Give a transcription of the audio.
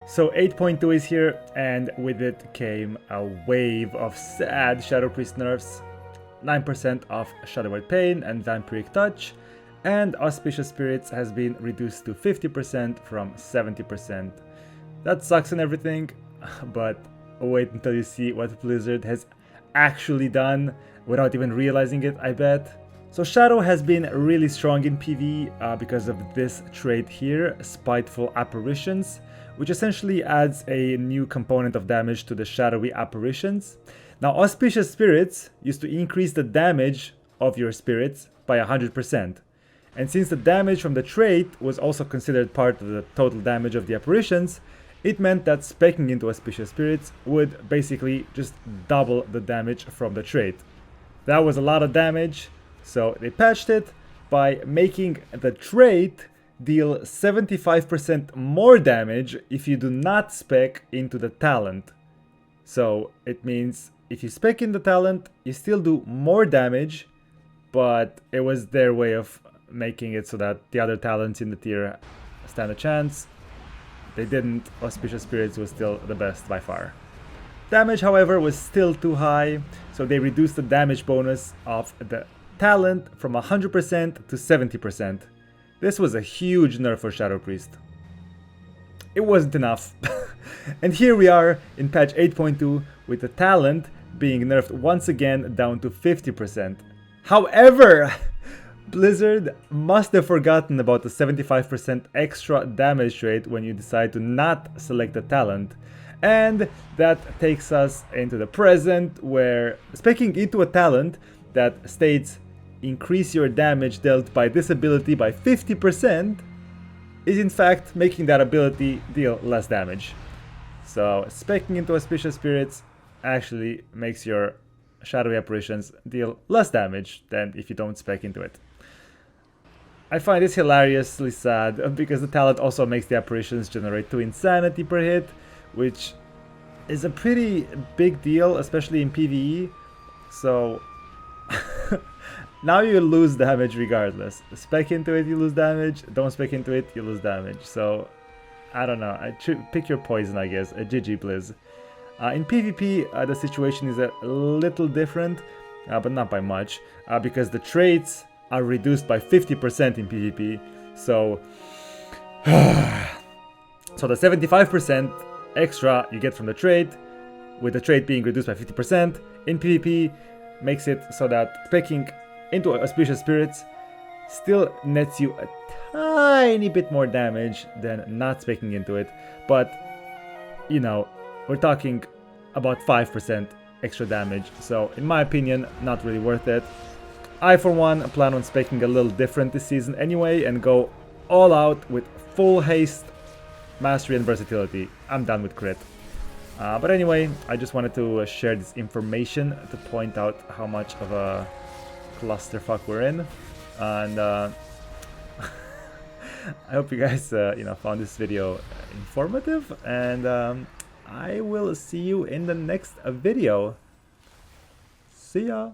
So 8.2 is here, and with it came a wave of sad Shadow Priest nerfs. 9% of Shadow Word Pain and Vampiric Touch, and Auspicious Spirits has been reduced to 50% from 70%. That sucks and everything, but wait until you see what Blizzard has actually done without even realizing it, I bet. So Shadow has been really strong in PvE because of this trait here, Spiteful Apparitions, which essentially adds a new component of damage to the shadowy apparitions. Now Auspicious Spirits used to increase the damage of your spirits by 100%. And since the damage from the trait was also considered part of the total damage of the apparitions, it meant that speccing into Auspicious Spirits would basically just double the damage from the trait. That was a lot of damage, so they patched it by making the trait deal 75% more damage if you do not spec into the talent. So it means if you spec in the talent, you still do more damage, but it was their way of making it so that the other talents in the tier stand a chance. They didn't. Auspicious Spirits was still the best by far. Damage, however, was still too high, so they reduced the damage bonus of the talent from 100% to 70%. This was a huge nerf for Shadow Priest. It wasn't enough. And here we are in patch 8.2 with the talent being nerfed once again down to 50%. However, Blizzard must have forgotten about the 75% extra damage rate when you decide to not select the talent. And that takes us into the present, where speccing into a talent that states increase your damage dealt by this ability by 50% is in fact making that ability deal less damage. So speccing into Auspicious Spirits actually makes your shadowy apparitions deal less damage than if you don't spec into it. I find this hilariously sad because the talent also makes the apparitions generate 2 insanity per hit, which is a pretty big deal, especially in PvE. So now you lose damage regardless. Spec into it, you lose damage. Don't spec into it, you lose damage. So I don't know. Pick your poison, I guess. GG Blizz. In PvP, the situation is a little different, but not by much, because the traits are reduced by 50% in PvP. So, so the 75% extra you get from the trait, with the trait being reduced by 50% in PvP, makes it so that specking into Auspicious Spirits still nets you a tiny bit more damage than not specking into it. But, you know, we're talking about 5% extra damage. So, in my opinion, not really worth it. I, for one, plan on specking a little different this season anyway and go all out with full haste, mastery, and versatility. I'm done with crit. But anyway, I just wanted to share this information to point out how much of a clusterfuck we're in. And I hope you guys found this video informative. And I will see you in the next video. See ya!